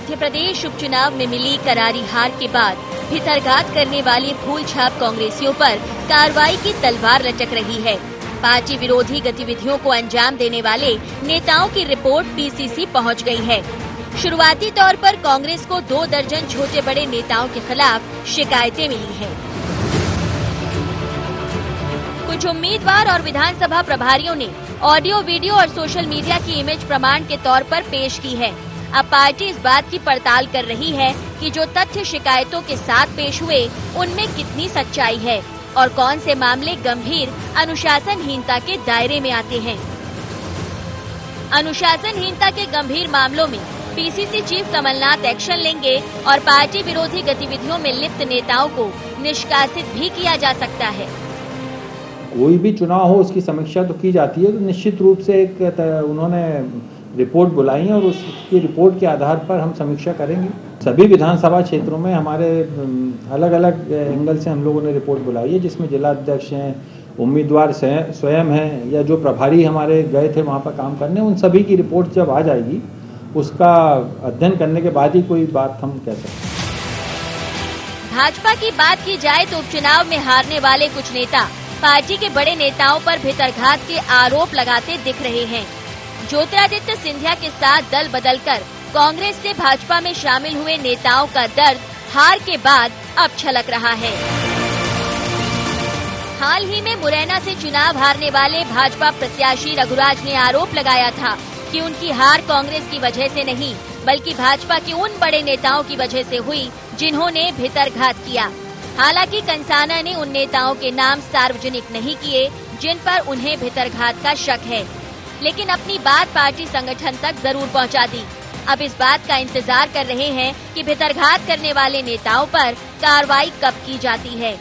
मध्य प्रदेश उपचुनाव में मिली करारी हार के बाद भितरघात करने वाले फूल छाप कांग्रेसियों पर कार्रवाई की तलवार लटक रही है। पार्टी विरोधी गतिविधियों को अंजाम देने वाले नेताओं की रिपोर्ट पीसीसी पहुंच गई है। शुरुआती तौर पर कांग्रेस को 2 दर्जन छोटे बड़े नेताओं के खिलाफ शिकायतें मिली हैं। कुछ उम्मीदवार और विधानसभा प्रभारियों ने ऑडियो, वीडियो और सोशल मीडिया की इमेज प्रमाण के तौर पर पेश की है। अब पार्टी इस बात की पड़ताल कर रही है कि जो तथ्य शिकायतों के साथ पेश हुए उनमें कितनी सच्चाई है और कौन से मामले गंभीर अनुशासनहीनता के दायरे में आते हैं। अनुशासनहीनता के गंभीर मामलों में पीसीसी चीफ कमलनाथ एक्शन लेंगे और पार्टी विरोधी गतिविधियों में लिप्त नेताओं को निष्कासित भी किया जा सकता है। कोई भी चुनाव हो उसकी समीक्षा तो की जाती है, तो निश्चित रूप से एक उन्होंने रिपोर्ट बुलाई है और उसकी रिपोर्ट के आधार पर हम समीक्षा करेंगे। सभी विधानसभा क्षेत्रों में हमारे अलग अलग एंगल से हम लोगों ने रिपोर्ट बुलाई है, जिसमें जिला अध्यक्ष हैं, उम्मीदवार स्वयं हैं या जो प्रभारी हमारे गए थे वहाँ पर काम करने, उन सभी की रिपोर्ट जब आ जाएगी उसका अध्ययन करने के बाद ही कोई बात हम कह सकते हैं। भाजपा की बात की जाए तो उपचुनाव में हारने वाले कुछ नेता पार्टी के बड़े नेताओं पर भितरघात के आरोप लगाते दिख रहे हैं। ज्योतिरादित्य सिंधिया के साथ दल बदलकर कांग्रेस से भाजपा में शामिल हुए नेताओं का दर्द हार के बाद अब छलक रहा है। हाल ही में मुरैना से चुनाव हारने वाले भाजपा प्रत्याशी रघुराज ने आरोप लगाया था कि उनकी हार कांग्रेस की वजह से नहीं बल्कि भाजपा के उन बड़े नेताओं की वजह से हुई जिन्होंने भितरघात किया। हालांकि कंसाना ने उन नेताओं के नाम सार्वजनिक नहीं किए जिन पर उन्हें भितरघात का शक है, लेकिन अपनी बात पार्टी संगठन तक जरूर पहुंचा दी। अब इस बात का इंतजार कर रहे हैं कि भितरघात करने वाले नेताओं पर कार्रवाई कब की जाती है।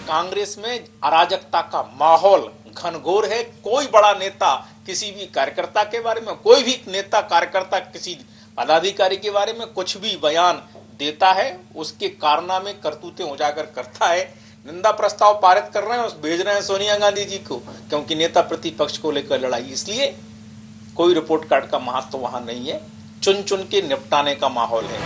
कांग्रेस में अराजकता का माहौल घनघोर है। कोई बड़ा नेता किसी भी कार्यकर्ता के बारे में, कोई भी नेता कार्यकर्ता किसी पदाधिकारी के बारे में कुछ भी बयान देता है, उसके कारनामे करतूतें उजागर करता है। निंदा प्रस्ताव पारित कर रहे हैं, भेज रहे हैं सोनिया गांधी जी को, क्योंकि नेता प्रतिपक्ष को लेकर लड़ाई। इसलिए कोई रिपोर्ट कार्ड का महत्व वहां नहीं है, चुन चुन के निपटाने का माहौल है।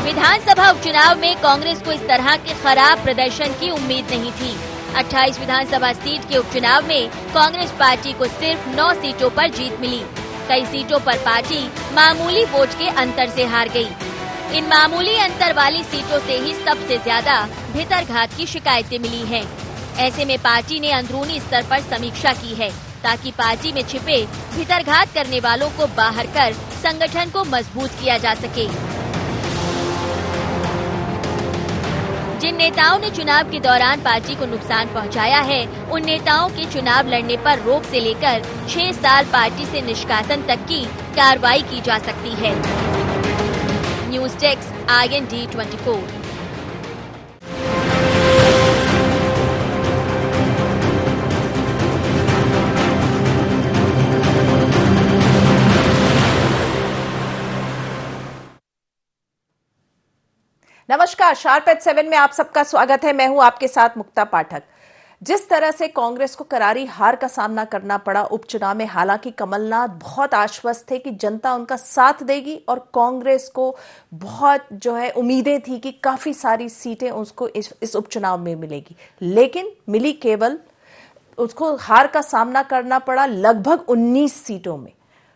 विधानसभा उपचुनाव में कांग्रेस को इस तरह के खराब प्रदर्शन की उम्मीद नहीं थी। 28 विधानसभा सीट के उपचुनाव में कांग्रेस पार्टी को सिर्फ 9 सीटों पर जीत मिली। कई सीटों पर पार्टी मामूली वोट के अंतर से हार गई। इन मामूली अंतर वाली सीटों से ही सबसे ज्यादा भितरघात की शिकायतें मिली हैं। ऐसे में पार्टी ने अंदरूनी स्तर पर समीक्षा की है ताकि पार्टी में छिपे भितरघात करने वालों को बाहर कर संगठन को मजबूत किया जा सके। जिन नेताओं ने चुनाव के दौरान पार्टी को नुकसान पहुंचाया है, उन नेताओं के चुनाव लड़ने पर रोक से लेकर 6 साल पार्टी से निष्कासन तक की कार्रवाई की जा सकती है। News desk IND 24। नमस्कार, शार्प एट 7 में आप सबका स्वागत है। मैं हूं आपके साथ मुक्ता पाठक। जिस तरह से कांग्रेस को करारी हार का सामना करना पड़ा उपचुनाव में, हालांकि कमलनाथ बहुत आश्वस्त थे कि जनता उनका साथ देगी और कांग्रेस को बहुत उम्मीदें थी कि काफी सारी सीटें उसको इस उपचुनाव में मिलेगी, लेकिन मिली केवल उसको हार का सामना करना पड़ा लगभग 19 सीटों में।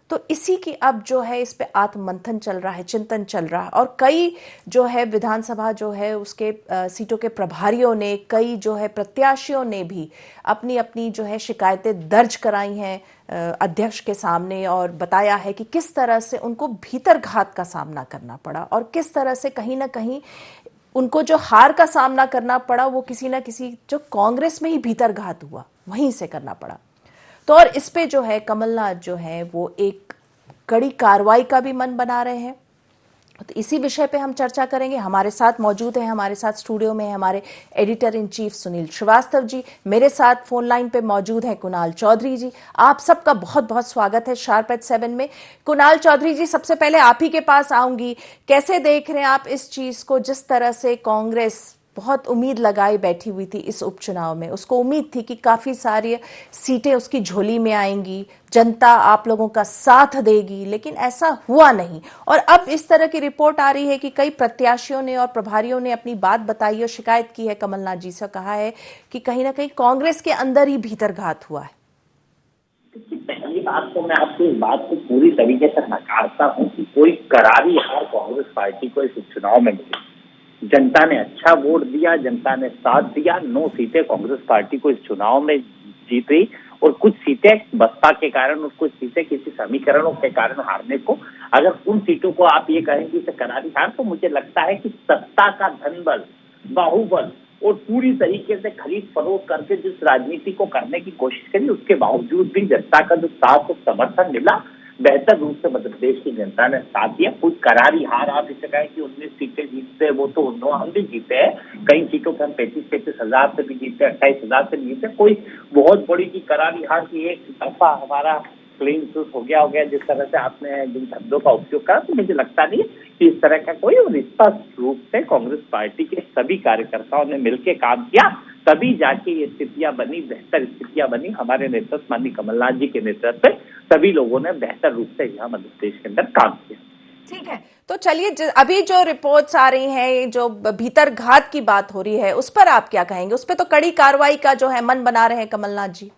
तो इसी की अब इस पे आत्ममंथन चल रहा है, चिंतन चल रहा है और कई विधानसभा उसके सीटों के प्रभारियों ने, कई प्रत्याशियों ने भी अपनी अपनी शिकायतें दर्ज कराई हैं अध्यक्ष के सामने और बताया है कि किस तरह से उनको भीतरघात का सामना करना पड़ा और किस तरह से कहीं ना कहीं उनको जो हार का सामना करना पड़ा वो किसी ना किसी कांग्रेस में ही भीतरघात हुआ वहीं से करना पड़ा। तो और इस पे कमलनाथ वो एक कड़ी कार्रवाई का भी मन बना रहे हैं। तो इसी विषय पे हम चर्चा करेंगे। हमारे साथ मौजूद हैं, हमारे साथ स्टूडियो में हमारे editor in chief Sunil Srivastava ji, मेरे साथ फोन लाइन पे मौजूद हैं कुणाल चौधरी जी। आप सबका बहुत बहुत स्वागत है शार्प एट 7 में। कुणाल चौधरी जी, सबसे पहले आप ही के पास आऊंगी। कैसे देख रहे हैं आप इस चीज को, जिस तरह से कांग्रेस बहुत उम्मीद लगाए बैठी हुई थी इस उपचुनाव में। उसको उम्मीद थी कि काफी सारी सीटें उसकी झोली में आएंगी, जनता आप लोगों का साथ देगी, लेकिन ऐसा हुआ नहीं। और अब इस तरह की रिपोर्ट आ रही है कि कई प्रत्याशियों ने और प्रभारियों ने अपनी बात बताई और शिकायत की है कमलनाथ जी से, कहा है कि कहीं ना कहीं कांग्रेस के अंदर ही भीतरघात हुआ है। पहली बात तो मैं आपकी इस बात को पूरी तरीके से नकारता हूं कि कोई करारी हार कांग्रेस पार्टी को इस उपचुनाव में मिली। जनता ने अच्छा वोट दिया, जनता ने साथ दिया। 9 सीटें कांग्रेस पार्टी को इस चुनाव में जीती और कुछ सीटें बसपा के कारण और कुछ सीटें किसी समीकरणों के कारण हारने को, अगर उन सीटों को आप ये कहें कि इसे करारी हार, तो मुझे लगता है कि सत्ता का धनबल, बाहुबल और पूरी तरीके से खरीद फरोख्त करके जिस राजनीति को करने की कोशिश करी, उसके बावजूद भी जनता का जो साथ और समर्थन मिला, बेहतर रूप से मध्य प्रदेश की जनता ने साथ दिया। कुछ करारी हार आप इसे कहें कि 19 सीटें जीतते, वो तो हम भी जीते हैं। कई सीटों पर हम 35-35 हजार से भी जीते, 28 हजार से भी जीते। कोई बहुत बड़ी की करारी हार की एक तरफा हमारा क्लीन स्वीप हो गया जिस तरह से आपने जिन शब्दों का उपयोग करा, तो मुझे लगता नहीं कि इस तरह का कोई। और स्पष्ट रूप से कांग्रेस पार्टी के सभी कार्यकर्ताओं ने मिलकर काम किया, तभी जाके ये स्थितियां बनी, बेहतर स्थितियां बनी। हमारे नेतृत्व माननीय कमलनाथ जी के नेतृत्व में सभी लोगों ने बेहतर रूप से यहाँ मध्य प्रदेश के अंदर काम किया। ठीक है, तो चलिए अभी जो रिपोर्ट्स आ रही हैं, जो भीतर घात की बात हो रही है, उस पर आप क्या कहेंगे? उस पर तो कड़ी कार्रवाई का जो है मन बना रहे हैं कमलनाथ जी।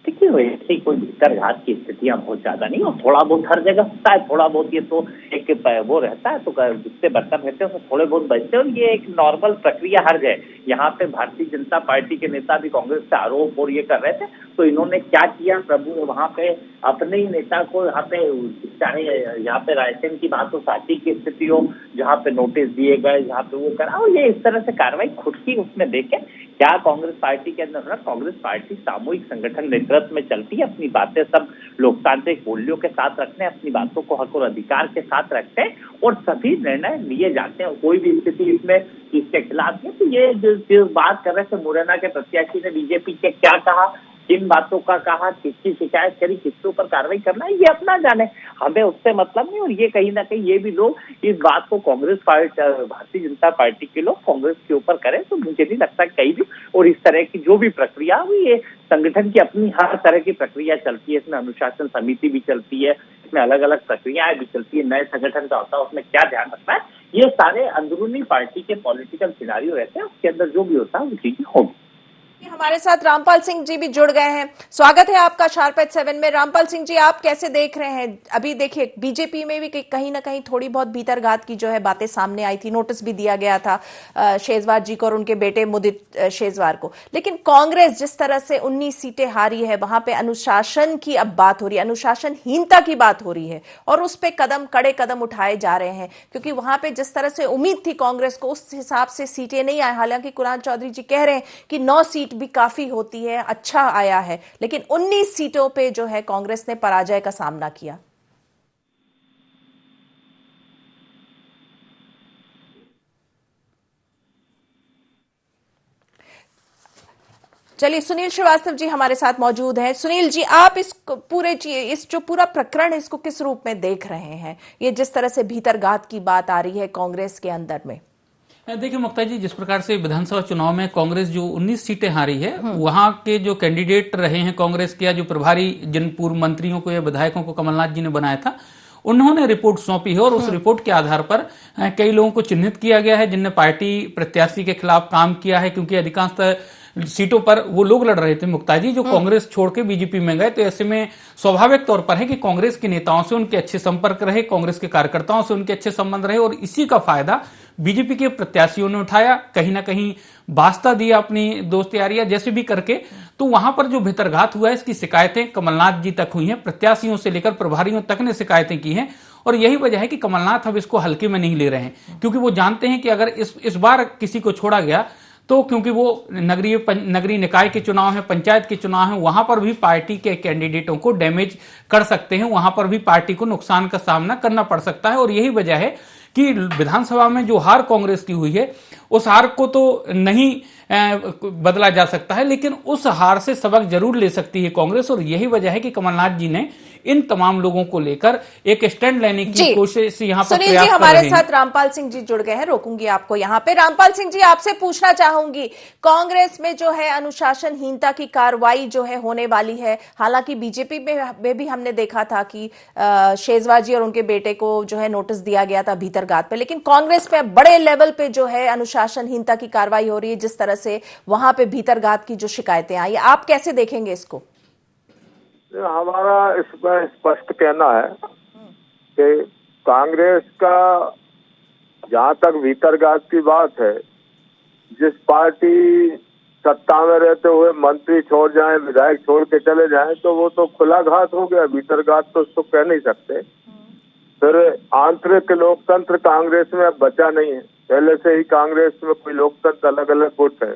देखिए, वैसे ही कोई भीतरघात की स्थितियां बहुत ज्यादा नहीं, और थोड़ा बहुत हर जगह होता है। थोड़ा बहुत ये तो एक वो रहता है, तो जिससे बर्तन रहते हैं उसमें थोड़े बहुत बचते हैं, और ये एक नॉर्मल प्रक्रिया हर जगह। यहाँ पे भारतीय जनता पार्टी के नेता भी कांग्रेस से आरोप और ये कर रहे थे, तो इन्होंने क्या किया, प्रभु वहां पे अपने ही नेता को यहाँ पे, चाहे यहाँ पे रायसेन की बात हो, साथी की स्थिति हो, जहाँ पे नोटिस दिए गए, जहाँ पे वो करा, और ये इस तरह से कार्रवाई खुद की उसमें देखे क्या कांग्रेस पार्टी के अंदर ना। कांग्रेस पार्टी सामूहिक संगठन नेतृत्व में चलती है, अपनी बातें सब लोकतांत्रिक मूल्यों के साथ रखते हैं, अपनी बातों को हक और अधिकार के साथ रखते हैं, और सभी निर्णय लिए जाते हैं। कोई भी स्थिति इसमें इसके खिलाफ है। तो ये जो बात कर रहे थे, मुरैना के प्रत्याशी ने बीजेपी के क्या कहा, किन बातों का कहा, किसकी शिकायत करी, किसके ऊपर कार्रवाई करना है, ये अपना जाने, हमें उससे मतलब नहीं। और ये कहीं ना कहीं ये भी लोग इस बात को कांग्रेस पार्टी, भारतीय जनता पार्टी के लोग कांग्रेस के ऊपर करें, तो मुझे नहीं लगता कहीं भी। और इस तरह की जो भी प्रक्रिया हुई, ये संगठन की अपनी हर तरह की प्रक्रिया चलती है। इसमें अनुशासन समिति भी चलती है, इसमें अलग अलग प्रक्रियाएं भी चलती है। नए संगठन का होता है, उसमें क्या ध्यान रखना है, ये सारे अंदरूनी पार्टी के पॉलिटिकल सिनारियो रहते हैं, उसके अंदर जो भी होता है वो चीजें होगी। हमारे साथ रामपाल सिंह जी भी जुड़ गए हैं। स्वागत है आपका शार्प एट 7 में। रामपाल सिंह जी, आप कैसे देख रहे हैं? अभी देखिए, बीजेपी में भी कहीं ना कहीं थोड़ी बहुत भीतरघात की जो है बातें सामने आई थी, नोटिस भी दिया गया था शेजवार जी को और उनके बेटे मुदित शेजवार को। लेकिन कांग्रेस जिस तरह से 19 सीटें हारी है, वहां पे अनुशासन की अब बात हो रही है, अनुशासनहीनता की बात हो रही है, और उस पे कड़े कदम उठाए जा रहे हैं, क्योंकि वहां पे जिस तरह से उम्मीद थी कांग्रेस को, उस हिसाब से सीटें नहीं आई। हालांकि कुणाल चौधरी जी कह रहे हैं कि 9 सीट भी काफी होती है, अच्छा आया है, लेकिन 19 सीटों पे जो है कांग्रेस ने पराजय का सामना किया। चलिए, सुनील श्रीवास्तव जी हमारे साथ मौजूद हैं। सुनील जी, आप इस जो पूरा प्रकरण है, इसको किस रूप में देख रहे हैं? ये जिस तरह से भीतरघात की बात आ रही है कांग्रेस के अंदर में। देखिए मुक्ता जी, जिस प्रकार से विधानसभा चुनाव में कांग्रेस जो 19 सीटें हारी है, वहां के जो कैंडिडेट रहे हैं कांग्रेस के, या जो प्रभारी जिन पूर्व मंत्रियों को या विधायकों को कमलनाथ जी ने बनाया था, उन्होंने रिपोर्ट सौंपी है, और उस रिपोर्ट के आधार पर कई लोगों को चिन्हित किया गया है जिनने पार्टी प्रत्याशी के खिलाफ काम किया है। क्योंकि अधिकांश सीटों पर वो लोग लड़ रहे थे मुक्ता जी जो कांग्रेस छोड़ के बीजेपी में गए, तो ऐसे में स्वाभाविक तौर पर है कि कांग्रेस के नेताओं से उनके अच्छे संपर्क रहे, कांग्रेस के कार्यकर्ताओं से उनके अच्छे संबंध रहे, और इसी का फायदा बीजेपी के प्रत्याशियों ने उठाया, कहीं ना कहीं वास्ता दिया अपनी दोस्त यारियां जैसे भी करके। तो वहां पर जो भीतरघात हुआ है, इसकी शिकायतें कमलनाथ जी तक हुई हैं, प्रत्याशियों से लेकर प्रभारियों तक ने शिकायतें की हैं, और यही वजह है कि कमलनाथ अब इसको हल्के में नहीं ले रहे हैं, क्योंकि वो जानते हैं कि अगर इस बार किसी को छोड़ा गया तो, क्योंकि वो नगरीय निकाय के चुनाव है, पंचायत के चुनाव है, वहां पर भी पार्टी के कैंडिडेटों को डैमेज कर सकते हैं, वहां पर भी पार्टी को नुकसान का सामना करना पड़ सकता है। और यही वजह है कि विधानसभा में जो हार कांग्रेस की हुई है, उस हार को तो नहीं बदला जा सकता है, लेकिन उस हार से सबक जरूर ले सकती है कांग्रेस। और यही वजह है कि कमलनाथ जी ने इन तमाम लोगों को लेकर एक स्टैंड लेने की कोशिश यहाँ पर सुनील जी हमारे साथ रामपाल सिंह जी जुड़ गए हैं, रोकूंगी आपको यहाँ पे। रामपाल सिंह जी, आपसे पूछना चाहूंगी, कांग्रेस में जो है अनुशासनहीनता की कार्रवाई जो है होने वाली है, हालांकि बीजेपी में भी हमने देखा था कि शेजवार जी और उनके बेटे को जो है नोटिस दिया गया था भीतरघात पे, लेकिन कांग्रेस पे बड़े लेवल पे जो है अनुशासनहीनता की कार्रवाई हो रही है, जिस तरह से वहां पे भीतरघात की जो शिकायतें आई, आप कैसे देखेंगे इसको? हमारा इसमें स्पष्ट कहना है कि कांग्रेस का जहां तक भीतरघात की बात है, जिस पार्टी सत्ता में रहते हुए मंत्री छोड़ जाएं, विधायक छोड़ के चले जाएं, तो वो तो खुला घात हो गया, भीतरघात तो उसको कह नहीं सकते। फिर आंतरिक लोकतंत्र कांग्रेस में अब बचा नहीं है। पहले से ही कांग्रेस में कोई लोकतंत्र, अलग अलग गुट है,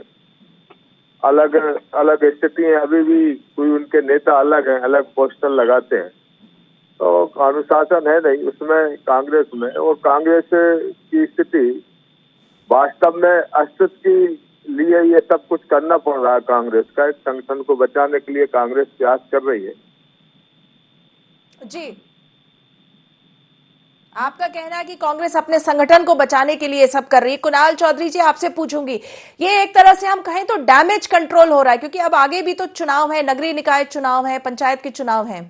अलग अलग स्थितियां, अभी भी कोई उनके नेता अलग हैं, अलग पोस्टर लगाते हैं, तो अनुशासन है नहीं उसमें कांग्रेस में। और कांग्रेस की स्थिति वास्तव में अस्तित्व के लिए ये सब कुछ करना पड़ रहा है। कांग्रेस का एक संगठन को बचाने के लिए कांग्रेस प्रयास कर रही है। जी, आपका कहना है कि कांग्रेस अपने संगठन को बचाने के लिए सब कर रही है। कुणाल चौधरी जी, आपसे पूछूंगी, ये एक तरह से हम कहें तो डैमेज कंट्रोल हो रहा है, क्योंकि अब आगे भी तो चुनाव है, नगरीय निकाय चुनाव है, पंचायत के चुनाव है।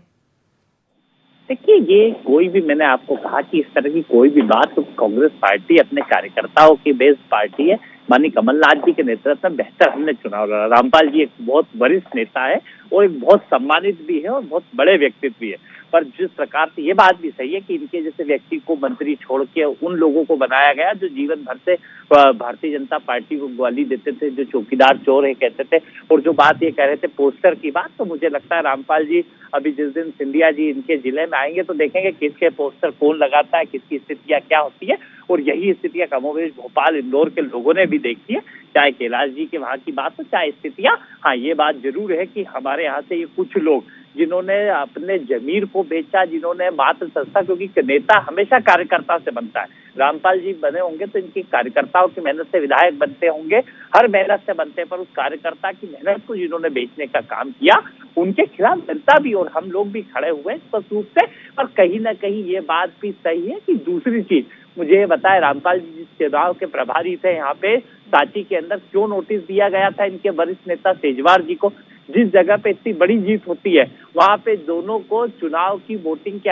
देखिए, ये कोई भी, मैंने आपको कहा कि इस तरह की कोई भी बात, तो कांग्रेस पार्टी अपने कार्यकर्ताओं की बेस्ड पार्टी है। माननीय कमलनाथ जी के नेतृत्व में बेहतर हमने चुनाव लड़ा। रामपाल जी एक बहुत वरिष्ठ नेता है और एक बहुत सम्मानित भी है और बहुत बड़े व्यक्तित्व भी है, पर जिस प्रकार से ये बात भी सही है कि इनके जैसे व्यक्ति को मंत्री छोड़ के उन लोगों को बनाया गया जो जीवन भर से भारतीय जनता पार्टी को गाली देते थे, जो चौकीदार चोर है कहते थे, और जो बात ये कह रहे थे पोस्टर की बात, तो मुझे लगता है रामपाल जी अभी जिस दिन सिंधिया जी इनके जिले में आएंगे तो देखेंगे किसके पोस्टर कौन लगाता है, किसकी स्थितियां क्या होती है। और यही स्थितियां कमोबेश भोपाल, इंदौर के लोगों ने भी देखी है, चाहे कैलाश जी के वहां की बात हो, चाहे स्थितियां। हाँ, ये बात जरूर है कि हमारे यहाँ से ये कुछ लोग जिन्होंने अपने जमीर को बेचा, जिन्होंने मात्र संस्था, क्योंकि नेता हमेशा कार्यकर्ता से बनता है। रामपाल जी बने होंगे तो इनके कार्यकर्ताओं की मेहनत से विधायक बनते होंगे, हर मेहनत से बनते हैं, पर उस कार्यकर्ता की मेहनत को जिन्होंने बेचने का काम किया, उनके खिलाफ जनता भी और हम लोग भी खड़े हुए स्पष्ट रूप से। और कहीं ना कहीं ये बात भी सही है कि दूसरी चीज मुझे ये बताए, रामपाल जी जिस चुनाव के प्रभारी थे यहाँ पे सांची के अंदर, क्यों नोटिस दिया गया था इनके वरिष्ठ नेता शेजवार जी को? जिस जगह पे इतनी बड़ी जीत होती है वहां पे दोनों को चुनाव की वोटिंग के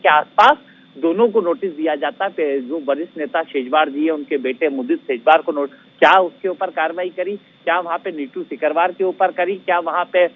आसपास दोनों को नोटिस दिया जाता है। जो वरिष्ठ नेता शेजवार जी है, उनके बेटे मुदित शेजवार को क्या उसके ऊपर कार्रवाई करी? क्या वहां पे नीतू सिकरवार के ऊपर करी? क्या वहां पे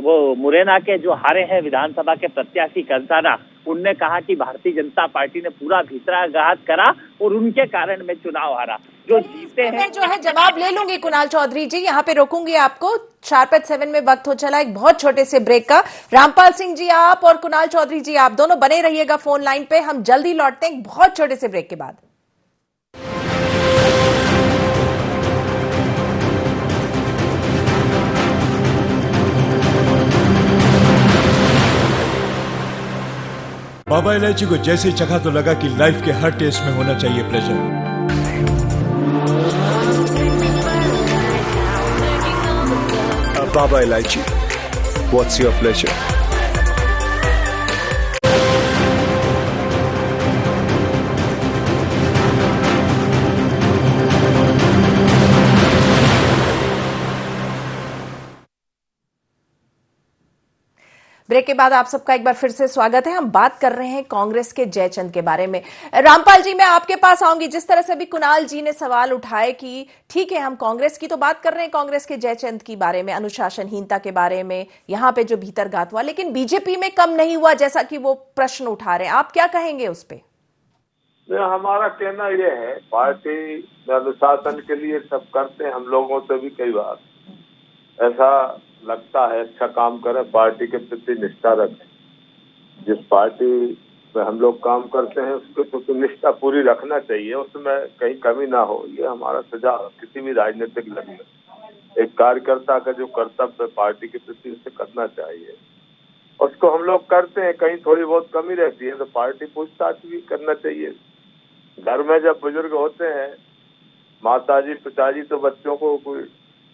वो मुरैना के जो हारे हैं विधानसभा के प्रत्याशी कंसाना, उनने कहा कि भारतीय जनता पार्टी ने पूरा भीतरघात करा और उनके कारण में चुनाव हारा। जो जीते हैं, मैं जो है जवाब ले लूंगी कुणाल चौधरी जी, यहाँ पे रोकूंगी आपको। शार्प एट 7 में वक्त हो चला एक बहुत छोटे से ब्रेक का। रामपाल सिंह जी आप और कुणाल चौधरी जी आप दोनों बने रहिएगा फोन लाइन पे, हम जल्दी लौटते हैं एक बहुत छोटे से ब्रेक के बाद। बाबा इलायची को जैसे ही चखा तो लगा कि लाइफ के हर टेस्ट में होना चाहिए प्लेजर। बाबा इलायची, व्हाट्स योर प्लेजर? ब्रेक के बाद आप सबका एक बार फिर से स्वागत है। हम बात कर रहे हैं कांग्रेस के जयचंद के बारे में। रामपाल जी, मैं आपके पास आऊंगी। जिस तरह से अभी कुणाल जी ने सवाल उठाए कि ठीक है, हम कांग्रेस की तो बात कर रहे हैं, कांग्रेस के जयचंद की बारे में, अनुशासनहीनता के बारे में, यहाँ पे जो भीतरघात हुआ, लेकिन बीजेपी में कम नहीं हुआ जैसा कि वो प्रश्न उठा रहे हैं, आप क्या कहेंगे उस पर? हमारा कहना यह है, पार्टी अनुशासन के लिए सब करते हैं। हम लोगों से भी कई बार ऐसा लगता है अच्छा काम करें, पार्टी के प्रति निष्ठा रखें। जिस पार्टी में हम लोग काम करते हैं उसके प्रति निष्ठा पूरी रखना चाहिए, उसमें कहीं कमी ना हो। ये हमारा सुझाव किसी भी राजनीतिक दल में एक कार्यकर्ता का जो कर्तव्य पार्टी के प्रति उसे करना चाहिए, उसको हम लोग करते हैं। कहीं थोड़ी बहुत कमी रहती है तो पार्टी पूछताछ भी करना चाहिए। घर में जब बुजुर्ग होते हैं, माताजी पिताजी तो बच्चों को कोई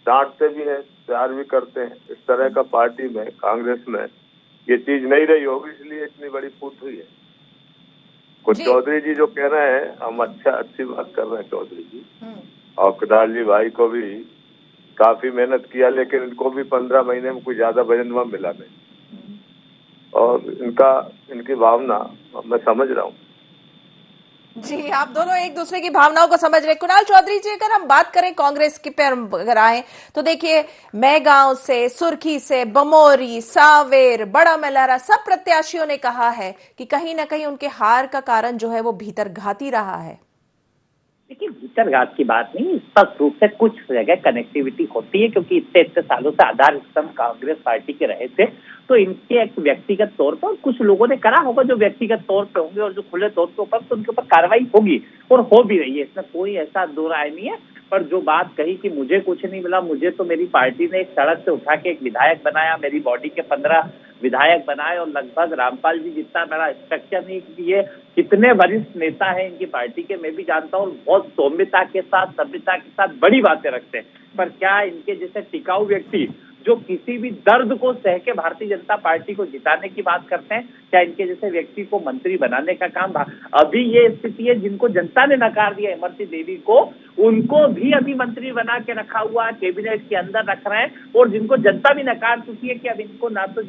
डांटते भी हैं, प्यार भी करते हैं। इस तरह का पार्टी में, कांग्रेस में ये चीज नहीं रही होगी, इसलिए इतनी बड़ी फूट हुई है। कुछ चौधरी जी जो कह रहे हैं, हम अच्छी बात कर रहे हैं चौधरी जी, और केदार जी भाई को भी काफी मेहनत किया, लेकिन इनको भी 15 महीने में कोई ज्यादा वजन मिला नहीं, और इनकी भावना मैं समझ रहा हूँ। जी, आप दोनों एक दूसरे की भावनाओं को समझ रहे। कुणाल चौधरी जी, अगर हम बात करें कांग्रेस की पे अगर आए तो देखिए, मैगांव से, सुर्खी से, बमोरी, सावेर, बड़ा मल्हारा, सब प्रत्याशियों ने कहा है कि कहीं ना कहीं उनके हार का कारण जो है वो भीतरघाती रहा है। देखिए, भीतरघात की बात नहीं, स्पष्ट रूप से कुछ जगह कनेक्टिविटी होती है, क्योंकि इतने सालों से आधार स्तंभ कांग्रेस पार्टी के रहे थे, तो इनके एक व्यक्तिगत तौर पर कुछ लोगों ने करा होगा जो व्यक्तिगत तौर पे होंगे, और जो खुले तौर पे ऊपर, तो उनके ऊपर कार्रवाई होगी और हो भी रही है, इसमें कोई ऐसा दो राय नहीं है। पर जो बात कही कि मुझे कुछ नहीं मिला, मुझे तो मेरी पार्टी ने एक सड़क से उठा के एक विधायक बनाया, मेरी बॉडी के 15 विधायक बनाए, और लगभग रामपाल जी जितना बड़ा स्ट्रक्चर नहीं, क्योंकि ये कितने वरिष्ठ नेता हैं इनकी पार्टी के, मैं भी जानता हूँ, बहुत सौम्यता के साथ, सभ्यता के साथ बड़ी बातें रखते हैं। पर क्या इनके जैसे टिकाऊ व्यक्ति जो किसी भी दर्द को सह के भारतीय जनता पार्टी को जिताने की बात करते हैं, क्या इनके जैसे व्यक्ति को मंत्री बनाने का काम? अभी ये स्थिति है, जिनको जनता ने नकार दिया, इमरती देवी को, उनको भी अभी मंत्री बना के रखा हुआ, कैबिनेट के अंदर रख रहे हैं, और जिनको जनता भी नकार चुकी है कि अब इनको ना तो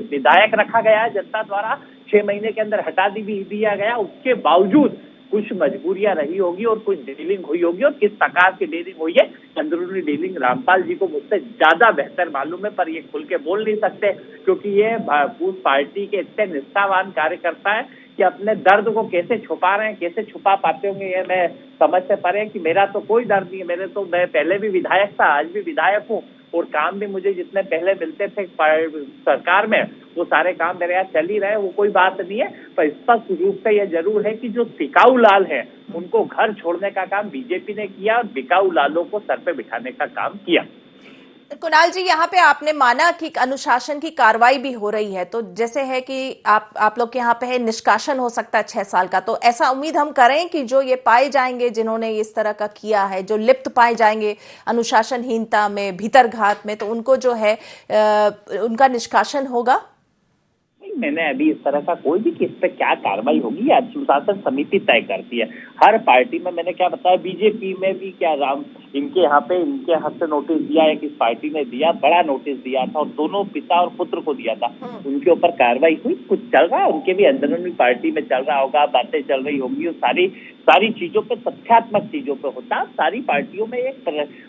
विधायक रखा गया है जनता द्वारा, 6 महीने के अंदर हटा दिया गया, उसके बावजूद कुछ मजबूरियां रही होगी और कुछ डीलिंग हुई होगी, और किस प्रकार की डीलिंग हुई है, अंदरूनी डीलिंग रामपाल जी को मुझसे ज्यादा बेहतर मालूम है, पर ये खुल के बोल नहीं सकते, क्योंकि ये उस पार्टी के इतने निष्ठावान कार्यकर्ता है कि अपने दर्द को कैसे छुपा रहे हैं, कैसे छुपा पाते होंगे, ये मैं समझ से परे कि मेरा तो कोई दर्द नहीं है। मैं पहले भी विधायक था, आज भी विधायक हूँ, और काम भी मुझे जितने पहले मिलते थे सरकार में, वो सारे काम मेरे यहाँ चल ही रहे, वो कोई बात नहीं है। पर स्पष्ट रूप से यह जरूर है कि जो टिकाऊ लाल है, उनको घर छोड़ने का काम बीजेपी ने किया, और बिकाऊ लालों को सर पे बिठाने का काम किया। कुणाल जी, यहाँ पे आपने माना कि अनुशासन की कार्रवाई भी हो रही है, तो जैसे है कि आप लोग के यहाँ पे है निष्कासन हो सकता है 6 साल का, तो ऐसा उम्मीद हम करें कि जो ये पाए जाएंगे, जिन्होंने इस तरह का किया है, जो लिप्त पाए जाएंगे अनुशासनहीनता में, भीतरघात में, तो उनको जो है उनका निष्कासन होगा? मैंने अभी इस तरह का कोई भी, कि इस पे क्या कार्रवाई होगी अनुशासन समिति तय करती है। हर पार्टी में मैंने क्या बताया, बीजेपी में भी क्या इनके हाथ से नोटिस दिया है, कि इस पार्टी ने दिया, बड़ा नोटिस दिया था, और दोनों पिता और पुत्र को दिया था, उनके ऊपर कार्रवाई हुई, कुछ चल रहा है, उनके भी अंदरूनी पार्टी में चल रहा होगा, बातें चल रही होंगी, और सारी चीजों पे, तथ्यात्मक चीजों पे होता है। सारी पार्टियों में एक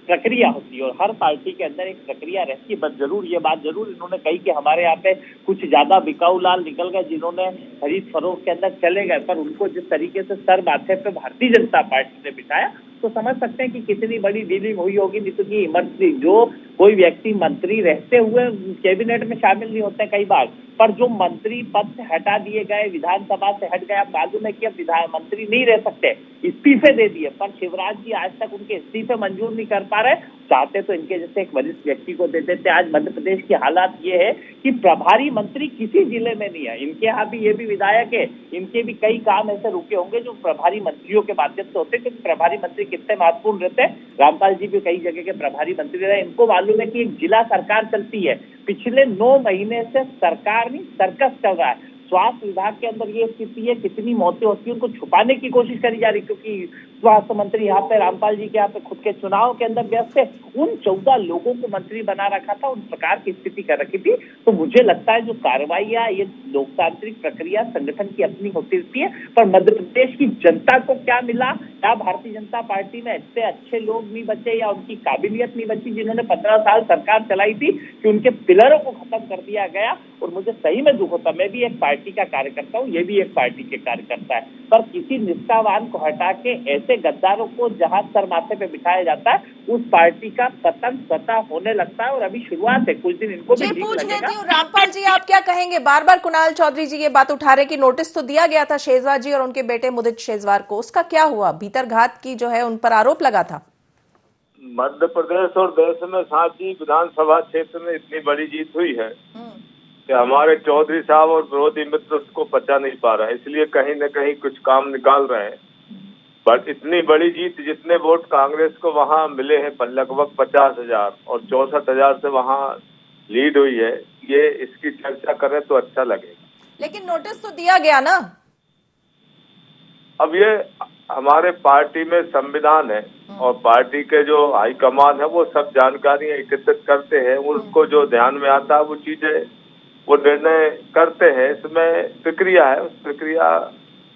प्रक्रिया होती है, और हर पार्टी के अंदर एक प्रक्रिया रहती है। बस ये बात जरूर इन्होंने कही कि हमारे यहाँ पे कुछ ज्यादा बिकाऊ लाल निकल गए, जिन्होंने खरीद फरोख्त के अंदर चले गए, पर उनको जिस तरीके से सर माथे पे भारतीय जनता पार्टी ने बिठाया, तो समझ सकते हैं कि कितनी बड़ी डीलिंग हुई होगी। नहीं तो कि इमरती जो कोई व्यक्ति मंत्री रहते हुए कैबिनेट में शामिल नहीं होते कई बार, पर जो मंत्री पद से हटा दिए गए, विधानसभा से हट गया, मालूम है कि अब मंत्री नहीं रह सकते, इस्तीफे दे दिए, पर शिवराज जी आज तक उनके इस्तीफे मंजूर नहीं कर पा रहे। चाहते तो इनके जैसे एक वरिष्ठ व्यक्ति को दे देते। आज मध्य प्रदेश की हालात ये है कि प्रभारी मंत्री किसी जिले में नहीं है। इनके यहाँ भी ये भी विधायक है, इनके भी कई काम ऐसे रुके होंगे जो प्रभारी मंत्रियों के माध्यम से होते, क्योंकि प्रभारी मंत्री कितने महत्वपूर्ण रहते हैं। रामपाल जी भी कई जगह के प्रभारी मंत्री रहे, इनको मालूम है कि एक जिला सरकार चलती है, पिछले 9 महीने से सरकार नहीं सर्कस चल रहा है। स्वास्थ्य विभाग के अंदर ये स्थिति है, कितनी मौतें होती है, उनको छुपाने की कोशिश करी जा रही, क्योंकि स्वास्थ्य मंत्री यहाँ पे रामपाल जी के यहाँ पे खुद के चुनाव के अंदर व्यस्त थे। उन 14 लोगों को मंत्री बना रखा था, उन प्रकार की स्थिति कर रखी थी। तो मुझे लगता है जो कार्रवाइयां, ये लोकतांत्रिक प्रक्रिया संगठन की अपनी होती रहती है, पर मध्य प्रदेश की जनता को क्या मिला? क्या भारतीय जनता पार्टी में इतने अच्छे लोग नहीं बचे, या उनकी काबिलियत नहीं बची जिन्होंने 15 साल सरकार चलाई थी, कि उनके पिलरों को खत्म कर दिया गया। और मुझे सही में दुख होता, मैं भी एक पार्टी का कार्यकर्ता हूँ, ये भी एक पार्टी के कार्यकर्ता है, पर किसी निष्ठावान को हटा के ऐसे गद्दारों को जहां सर माथे पे बिठाया जाता है, उस पार्टी का पतन स्वतः होने लगता है। और अभी शुरुआत है, कुछ दिन इनको भी ठीक लगेगा। रामपाल जी, आप क्या कहेंगे? बार बार कुणाल चौधरी जी ये बात उठा रहे कि नोटिस तो दिया गया था शेजवार जी और उनके बेटे मुदित शेजवार को, उसका क्या हुआ? भीतरघात की जो है उन पर आरोप लगा था। मध्य प्रदेश और देश में सांची विधानसभा क्षेत्र में इतनी बड़ी जीत हुई है कि हमारे चौधरी साहब और विरोधी मित्र उसको पचा नहीं पा रहे, इसलिए कहीं न कहीं कुछ काम निकाल रहे हैं। पर इतनी बड़ी जीत, जितने वोट कांग्रेस को वहां मिले हैं लगभग 50,000 और 64,000 से वहां लीड हुई है, ये इसकी चर्चा करें तो अच्छा लगेगा। लेकिन नोटिस तो दिया गया ना। अब ये हमारे पार्टी में संविधान है और पार्टी के जो हाईकमान है वो सब जानकारी एकत्रित करते हैं, उनको जो ध्यान में आता है वो चीजें वो निर्णय करते हैं। इसमें प्रक्रिया है, उस प्रक्रिया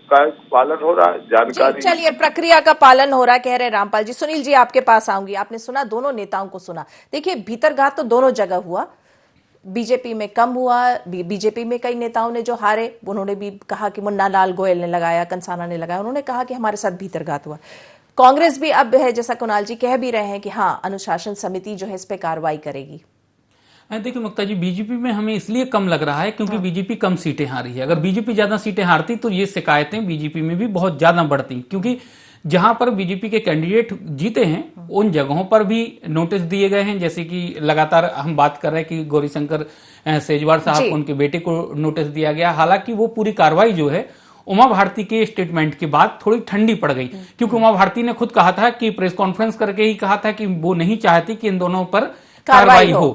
का पालन हो रहा है। जानकारी, चलिए, प्रक्रिया का पालन हो रहा है कह रहे रामपाल जी। सुनील जी, आपके पास आऊंगी। आपने सुना, दोनों नेताओं को सुना। देखिए, भीतरघात तो दोनों जगह हुआ। बीजेपी में कम हुआ, बीजेपी में कई नेताओं ने जो हारे, उन्होंने भी कहा कि मुन्ना लाल गोयल ने लगाया, कंसाना ने लगाया, उन्होंने कहा कि हमारे साथ भीतरघात हुआ। कांग्रेस भी अब है, जैसा कुणाल जी कह भी रहे हैं कि हाँ, अनुशासन समिति जो है इस पे कार्रवाई करेगी। देखिए मुक्ता जी, बीजेपी में हमें इसलिए कम लग रहा है क्योंकि बीजेपी कम सीटें हारी है। अगर बीजेपी ज्यादा सीटें हारती तो ये शिकायतें बीजेपी में भी बहुत ज्यादा बढ़ती, क्योंकि जहां पर बीजेपी के कैंडिडेट जीते हैं उन जगहों पर भी नोटिस दिए गए हैं। जैसे कि लगातार हम बात कर रहे हैं कि गौरीशंकर सेजवार साहब को, उनके बेटे को नोटिस दिया गया। हालांकि वो पूरी कार्रवाई जो है उमा भारती के स्टेटमेंट के बाद थोड़ी ठंडी पड़ गई, क्योंकि उमा भारती ने खुद कहा था कि प्रेस कॉन्फ्रेंस करके ही कहा था कि वो नहीं चाहती कि इन दोनों पर कार्रवाई हो।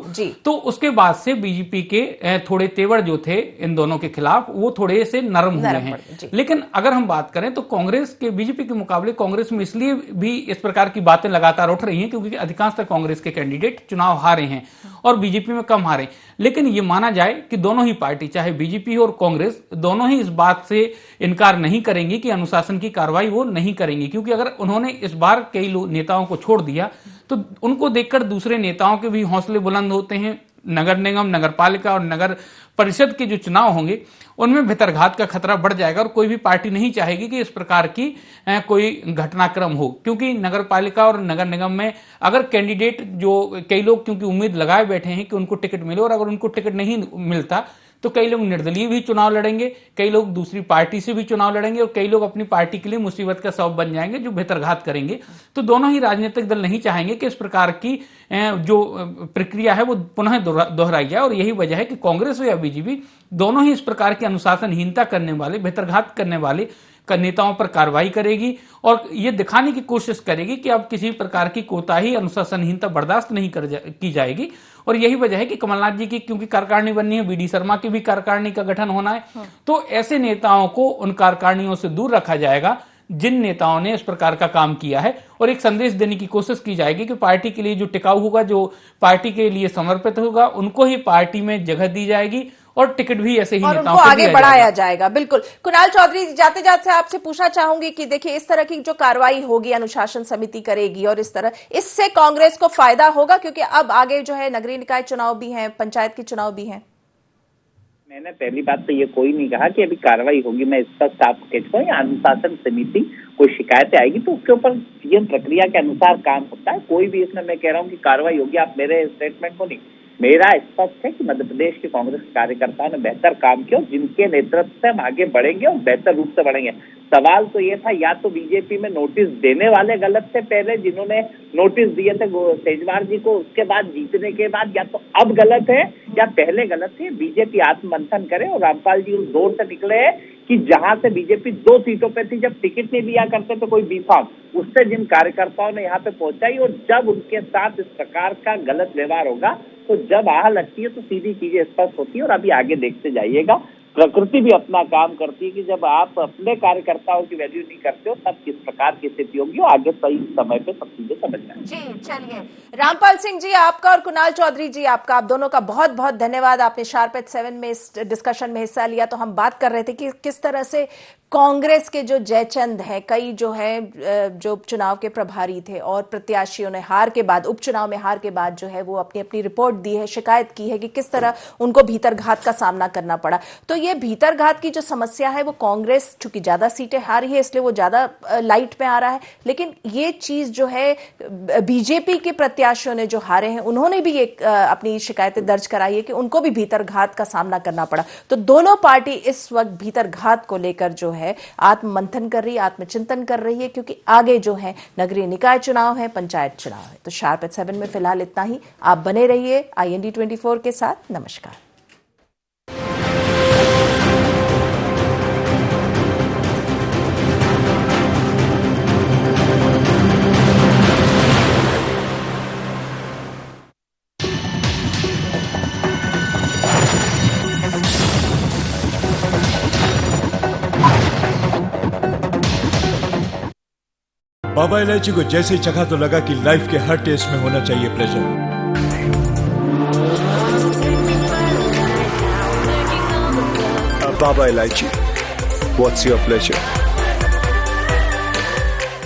तो उसके बाद से बीजेपी के थोड़े तेवर जो थे इन दोनों के खिलाफ वो थोड़े से नरम हुए हैं। लेकिन अगर हम बात करें तो कांग्रेस के बीजेपी के मुकाबले कांग्रेस में इसलिए भी इस प्रकार की बातें लगातार उठ रही हैं क्योंकि अधिकांशतः कांग्रेस के कैंडिडेट चुनाव हारे हैं और बीजेपी में कम हारे। लेकिन ये माना जाए कि दोनों ही पार्टी, चाहे बीजेपी और कांग्रेस, दोनों ही इस बात से इनकार नहीं करेंगी कि अनुशासन की कार्रवाई वो नहीं करेंगी, क्योंकि अगर उन्होंने इस बार कई नेताओं को छोड़ दिया तो उनको देखकर दूसरे नेताओं के भी हौसले बुलंद होते हैं। नगर निगम, नगर पालिका और नगर परिषद के जो चुनाव होंगे उनमें भीतरघात का खतरा बढ़ जाएगा और कोई भी पार्टी नहीं चाहेगी कि इस प्रकार की कोई घटनाक्रम हो, क्योंकि नगर पालिका और नगर निगम में अगर कैंडिडेट जो कई लोग क्योंकि उम्मीद लगाए बैठे हैं कि उनको टिकट मिले और अगर उनको टिकट नहीं मिलता तो कई लोग निर्दलीय भी चुनाव लड़ेंगे, कई लोग दूसरी पार्टी से भी चुनाव लड़ेंगे और कई लोग अपनी पार्टी के लिए मुसीबत का सबब बन जाएंगे जो भीतरघात करेंगे। तो दोनों ही राजनीतिक दल नहीं चाहेंगे कि इस प्रकार की जो प्रक्रिया है वो पुनः दोहराई जाए, और यही वजह है कि कांग्रेस या बीजेपी दोनों ही इस प्रकार की अनुशासनहीनता करने वाले, भीतरघात करने वाले नेताओं पर कार्रवाई करेगी और ये दिखाने की कोशिश करेगी कि अब किसी प्रकार की कोताही, अनुशासनहीनता बर्दाश्त नहीं की जाएगी। और यही वजह है कि कमलनाथ जी की क्योंकि कार्यकारिणी बननी है, बीडी शर्मा की भी कार्यकारिणी का गठन होना है, तो ऐसे नेताओं को उन कार्यकारिणियों से दूर रखा जाएगा जिन नेताओं ने इस प्रकार का काम किया है, और एक संदेश देने की कोशिश की जाएगी कि पार्टी के लिए जो टिकाऊ होगा, जो पार्टी के लिए समर्पित होगा, उनको ही पार्टी में जगह दी जाएगी और टिकट भी ऐसे ही और नेताओं उनको आगे बढ़ाया जाएगा। बिल्कुल। कुणाल चौधरी, जाते जाते आपसे पूछना चाहूंगी कि देखिए, इस तरह की जो कार्रवाई होगी, अनुशासन समिति करेगी और इस तरह, इससे कांग्रेस को फायदा होगा क्योंकि अब आगे जो है नगरीय निकाय चुनाव भी हैं, पंचायत के चुनाव भी हैं। मैंने पहली बात तो ये कोई नहीं कहा कि अभी कार्रवाई होगी, मैं इसका साफ कहता हूँ, अनुशासन समिति कोई शिकायतें आएगी तो उसके ऊपर सीएम प्रक्रिया के अनुसार काम होता है। कोई भी इसमें मैं कह रहा हूँ कि कार्रवाई होगी, आप मेरे स्टेटमेंट को नहीं, मेरा स्पष्ट है कि मध्य प्रदेश के कांग्रेस कार्यकर्ताओं ने बेहतर काम किया, जिनके नेतृत्व से हम आगे बढ़ेंगे और बेहतर रूप से बढ़ेंगे। सवाल तो ये था, या तो बीजेपी में नोटिस देने वाले गलत थे पहले, जिन्होंने नोटिस दिए थे सेजवार जी को उसके बाद जीतने के बाद, या तो अब गलत है या पहले गलत थे। बीजेपी आत्ममंथन करे, और रामपाल जी उस दौर से निकले हैं कि जहां से बीजेपी 2 सीटों पे थी, जब टिकट नहीं दिया करते तो कोई बीफाम, उससे जिन कार्यकर्ताओं ने यहाँ पे पहुंचाई, और जब उनके साथ इस प्रकार का गलत व्यवहार होगा तो जब आह लगती है तो सीधी चीजें स्पष्ट होती है। और अभी आगे देखते जाइएगा, प्रकृति भी अपना काम करती है कि जब आप अपने कार्यकर्ताओं की वैल्यू नहीं करते हो तब किस प्रकार की स्थिति होगी, और आगे सही समय पे सब चीजें समझ में। जी चलिए, रामपाल सिंह जी आपका और कुणाल चौधरी जी आपका, आप दोनों का बहुत बहुत धन्यवाद। आपने शार्प एट 7 में इस डिस्कशन में हिस्सा लिया। तो हम बात कर रहे थे कि किस तरह से कांग्रेस के जो जयचंद है, कई जो है जो चुनाव के प्रभारी थे और प्रत्याशियों ने हार के बाद, उपचुनाव में हार के बाद जो है वो अपनी अपनी रिपोर्ट दी है, शिकायत की है कि किस तरह उनको भीतरघात का सामना करना पड़ा। तो ये भीतरघात की जो समस्या है वो कांग्रेस चूंकि ज्यादा सीटें हारी है इसलिए वो ज्यादा लाइट में आ रहा है, लेकिन ये चीज जो है बीजेपी के प्रत्याशियों ने जो हारे हैं उन्होंने भी एक अपनी शिकायतें दर्ज कराई है कि उनको भी भीतरघात का सामना करना पड़ा। तो दोनों पार्टी इस वक्त भीतरघात को लेकर जो है आत्ममंथन कर रही है, आत्मचिंतन कर रही है, क्योंकि आगे जो है नगरीय निकाय चुनाव है, पंचायत चुनाव है। तो शार्प एट 7 में फिलहाल इतना ही। आप बने रहिए IND 24 के साथ। नमस्कार। बाबा इलायची को जैसे ही चखा तो लगा कि लाइफ के हर टेस्ट में होना चाहिए प्लेजर। बाबा इलायची, व्हाट्स योर प्लेजर?